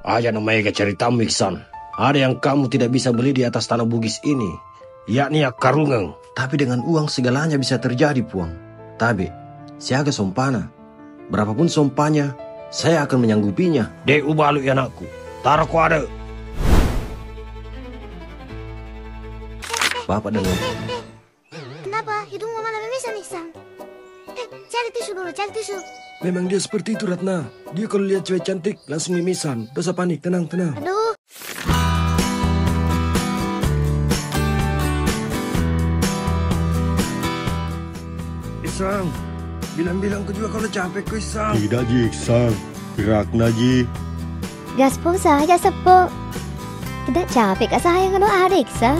Aja namanya ceritamu, Iksan. Ada yang kamu tidak bisa beli di atas tanah Bugis ini, yakni Akarungeng. Tapi dengan uang segalanya bisa terjadi, Puang. Tapi, siaga sompana. Berapapun sompanya, saya akan menyanggupinya. Dek ubalu ya anakku. Taruh ku ada. Bapak dengar. Kenapa? Hidungmu mana bisa nih, Sang? Cari tisu dulu, cari tisu. Memang dia seperti itu, Ratna. Dia kalau lihat cewek cantik, langsung mimisan. Dosa panik, tenang, tenang. Aduh. Isang, bilang-bilang ku juga kalau capek ku, Isang. Tidak, Ji, Iksan. Gerakna, Ji. Gaspol saja, Sepo. Tidak capek kak saya kalau ada Iksan.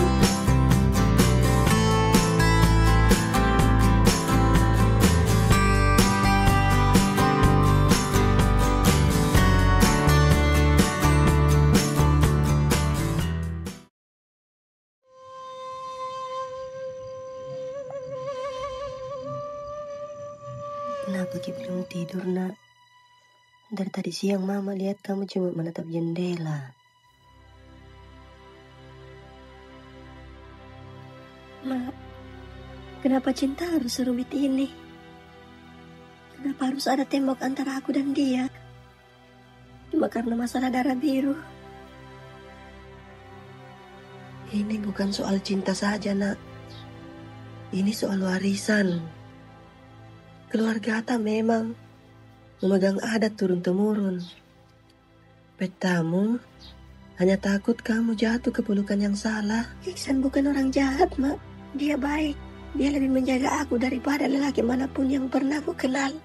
Kenapa Ki belum tidur, nak? Dari tadi siang Mama lihat kamu cuma menatap jendela. Mak, kenapa cinta harus serumit ini? Kenapa harus ada tembok antara aku dan dia? Cuma karena masalah darah biru. Ini bukan soal cinta saja, nak. Ini soal warisan. Keluarga Atta memang memegang adat turun-temurun. Petamu hanya takut kamu jatuh ke pelukan yang salah. Iksan bukan orang jahat, Mak. Dia baik. Dia lebih menjaga aku daripada lelaki manapun yang pernah aku kenal.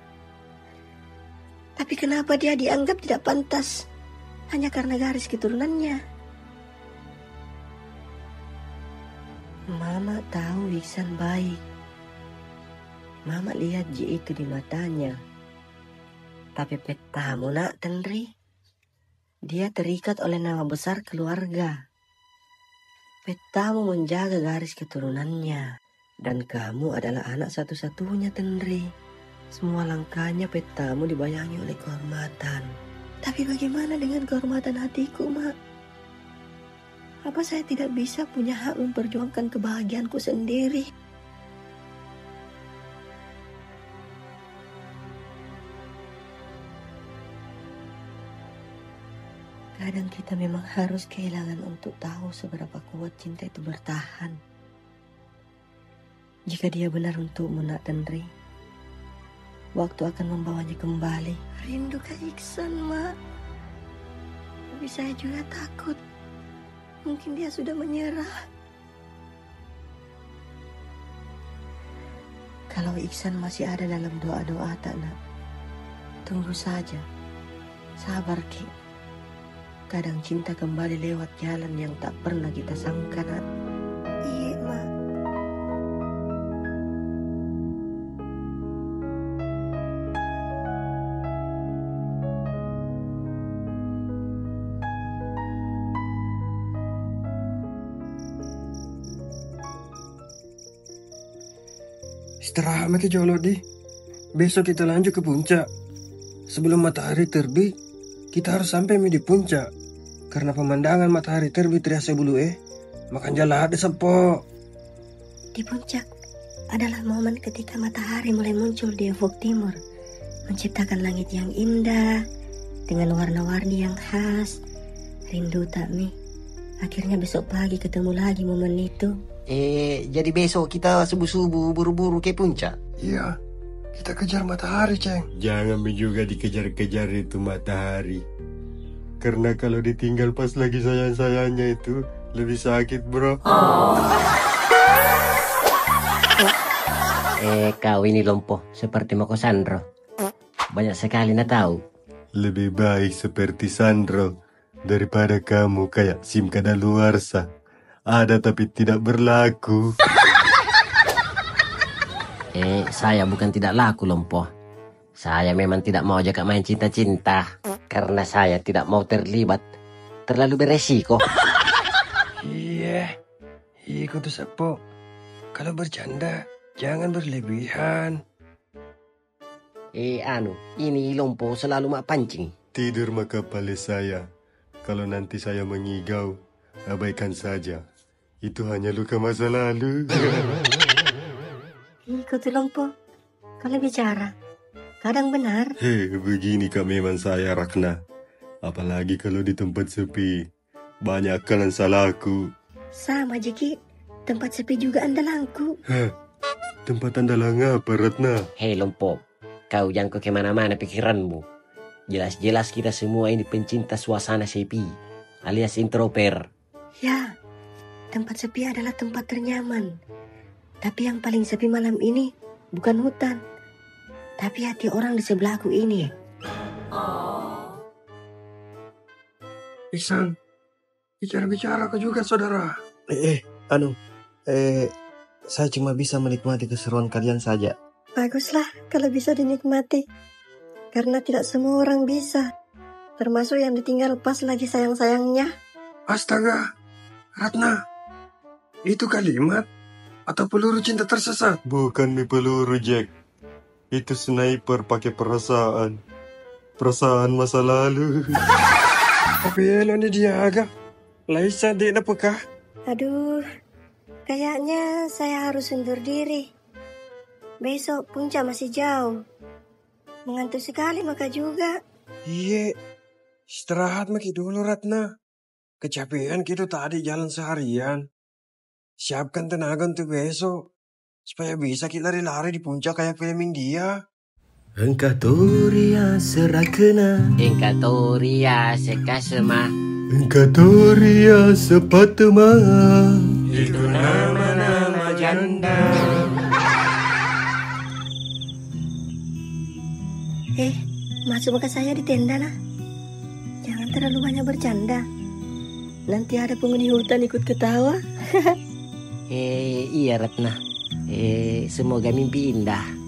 Tapi kenapa dia dianggap tidak pantas? Hanya karena garis keturunannya. Mama tahu Iksan baik. Mama lihat Ji itu di matanya. Tapi petamu, nak, Tenri. Dia terikat oleh nama besar keluarga. Petamu menjaga garis keturunannya. Dan kamu adalah anak satu-satunya, Tenri. Semua langkahnya petamu dibayangi oleh kehormatan. Tapi bagaimana dengan kehormatan hatiku, Mak? Apa saya tidak bisa punya hak memperjuangkan kebahagiaanku sendiri? Kadang kita memang harus kehilangan untuk tahu seberapa kuat cinta itu bertahan. Jika dia benar untukmu, nak Tenri, waktu akan membawanya kembali. Rindu ke Iksan, Mak. Tapi saya juga takut. Mungkin dia sudah menyerah. Kalau Iksan masih ada dalam doa-doa tak, nak, tunggu saja. Sabar, Ki. Kadang cinta kembali lewat jalan yang tak pernah kita sangka, nak. Iya, Mak. Istirahat mati jolo di. Besok kita lanjut ke puncak. Sebelum matahari terbit, kita harus sampai di puncak. Karena pemandangan matahari terbit terasa bulu makan jalan ada sepo. Di puncak adalah momen ketika matahari mulai muncul di ufuk timur, menciptakan langit yang indah dengan warna-warni yang khas. Rindu tak, Mi? Akhirnya besok pagi ketemu lagi momen itu. Jadi besok kita subuh-subuh buru-buru ke puncak? Iya, kita kejar matahari, Ceng. Jangan juga dikejar-kejar itu matahari. Karena kalau ditinggal pas lagi sayang-sayangnya itu lebih sakit, bro. Kau ini lompoh seperti Moko Sandro. Banyak sekali nak tahu. Lebih baik seperti Sandro daripada kamu kayak SIM kadaluarsa. Ada tapi tidak berlaku. Saya bukan tidak laku, lompoh. Saya memang tidak mau ajak main cinta-cinta. Karena saya tidak mau terlibat terlalu beresiko. Iya, ikut tuh sepo. Kalau bercanda, jangan berlebihan. Ini lompoh selalu mak pancing. Tidur maka pale saya. Kalau nanti saya mengigau, abaikan saja. Itu hanya luka masa lalu. Ikut Lompo. Kalau bicara, kadang benar. Begini kak memang saya Rakna. Apalagi kalau di tempat sepi. Banyak kalian salahku. Sama Jeki, tempat sepi juga andalanku. Tempat andalan apa Ratna? Hei Lompo, kau jangan kau kemana-mana pikiranmu. Jelas-jelas kita semua ini pencinta suasana sepi, alias introvert. Ya, tempat sepi adalah tempat ternyaman. Tapi yang paling sepi malam ini bukan hutan, tapi hati orang di sebelahku ini. Iksan, bicara-bicara kau juga saudara. Saya cuma bisa menikmati keseruan kalian saja. Baguslah kalau bisa dinikmati. Karena tidak semua orang bisa. Termasuk yang ditinggal pas lagi sayang-sayangnya. Astaga, Ratna, itu kalimat atau peluru cinta tersesat? Bukan mi peluru Jack. Itu sniper pakai perasaan. Perasaan masa lalu. Tapi elok ni dia agak. Laisa di napakah? Aduh, kayaknya saya harus undur diri. Besok puncak masih jauh. Mengantuk sekali maka juga. Iya, istirahat maki dulu Ratna. Kecapean kita tadi jalan seharian. Siapkan tenaga untuk besok. Supaya bisa kita lari-lari di puncak kayak film India. Engkatoria serakena. Engkatoria sekasema. Engkatoria sepatuma. Itu nama-nama janda. Masuk muka saya di tenda lah. Jangan terlalu banyak bercanda. Nanti ada penghuni hutan ikut ketawa. Iya Ratna. Semoga mimpi indah.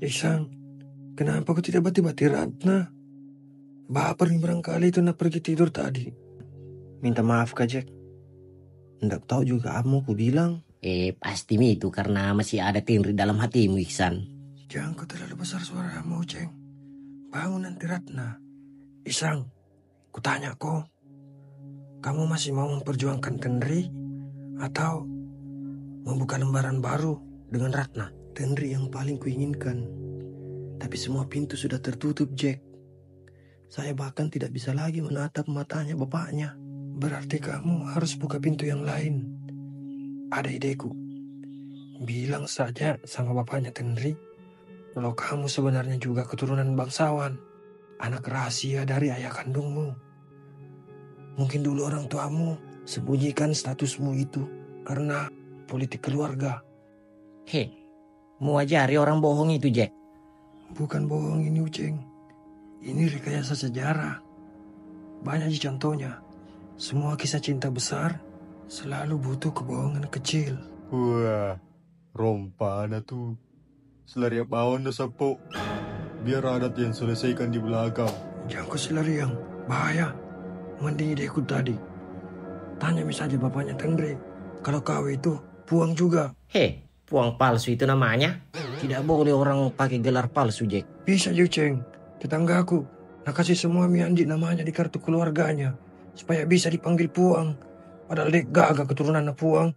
Iksan, kenapa kau tidak bati-bati Ratna? Baper nih barangkali itu nak pergi tidur tadi. Minta maaf Kak Jack. Nggak tahu juga apa mau ku bilang. Pasti itu karena masih ada Tinri dalam hatimu Iksan. Jangan kau terlalu besar suaramu, Ceng. Bangun nanti Ratna. Isang, ku tanya kau. Kamu masih mau memperjuangkan Tenri? Atau membuka lembaran baru dengan Ratna? Tenri yang paling kuinginkan. Tapi semua pintu sudah tertutup, Jack. Saya bahkan tidak bisa lagi menatap matanya bapaknya. Berarti kamu harus buka pintu yang lain. Ada ideku. Bilang saja sama bapaknya Tenri, kalau kamu sebenarnya juga keturunan bangsawan. Anak rahasia dari ayah kandungmu. Mungkin dulu orang tuamu sembunyikan statusmu itu karena politik keluarga. Mau ajari orang bohong itu Jack? Bukan bohong ini Uceng. Ini rekayasa sejarah. Banyak contohnya. Semua kisah cinta besar selalu butuh kebohongan kecil. Wah, rompana tuh. Selariap bawon na sapo. Biar adat yang selesaikan di belakang. Jangan kau selariang, bahaya. Mending ideku tadi. Tanya saja bapaknya Tenri. Kalau kau itu puang juga. Puang palsu itu namanya. Tidak boleh orang pakai gelar palsu Jack. Bisa Uceng. Tetanggaku nak kasih semua Miandi namanya di kartu keluarganya supaya bisa dipanggil puang. Padahal dia gagah keturunan puang.